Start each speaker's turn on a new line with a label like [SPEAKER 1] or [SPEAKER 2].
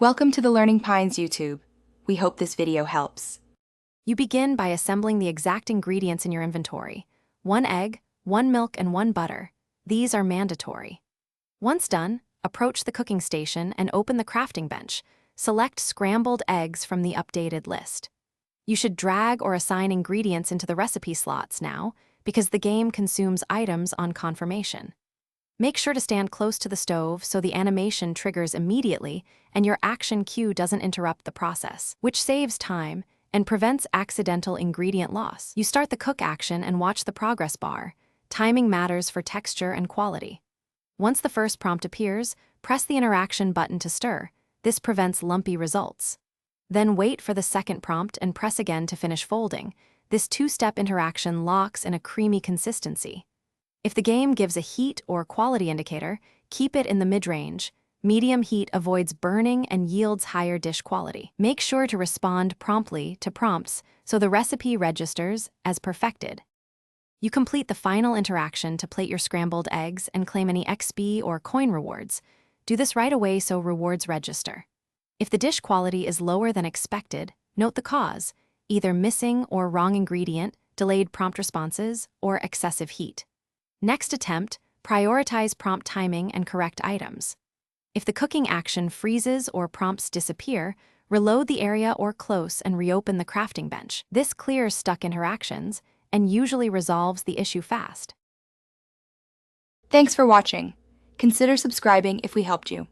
[SPEAKER 1] Welcome to the Learning Pines YouTube. We hope this video helps.
[SPEAKER 2] You begin by assembling the exact ingredients in your inventory. 1 egg, 1 milk, and 1 butter. These are mandatory. Once done, approach the cooking station and open the crafting bench. Select scrambled eggs from the updated list. You should drag or assign ingredients into the recipe slots now, because the game consumes items on confirmation. Make sure to stand close to the stove so the animation triggers immediately and your action cue doesn't interrupt the process, which saves time and prevents accidental ingredient loss. You start the cook action and watch the progress bar. Timing matters for texture and quality. Once the first prompt appears, press the interaction button to stir. This prevents lumpy results. Then wait for the second prompt and press again to finish folding. This two-step interaction locks in a creamy consistency. If the game gives a heat or quality indicator, keep it in the mid-range. Medium heat avoids burning and yields higher dish quality. Make sure to respond promptly to prompts so the recipe registers as perfected. You complete the final interaction to plate your scrambled eggs and claim any XP or coin rewards. Do this right away so rewards register. If the dish quality is lower than expected, note the cause, either missing or wrong ingredient, delayed prompt responses, or excessive heat. Next attempt, prioritize prompt timing and correct items. If the cooking action freezes or prompts disappear, reload the area or close and reopen the crafting bench. This clears stuck interactions and usually resolves the issue fast.
[SPEAKER 1] Thanks for watching. Consider subscribing if we helped you.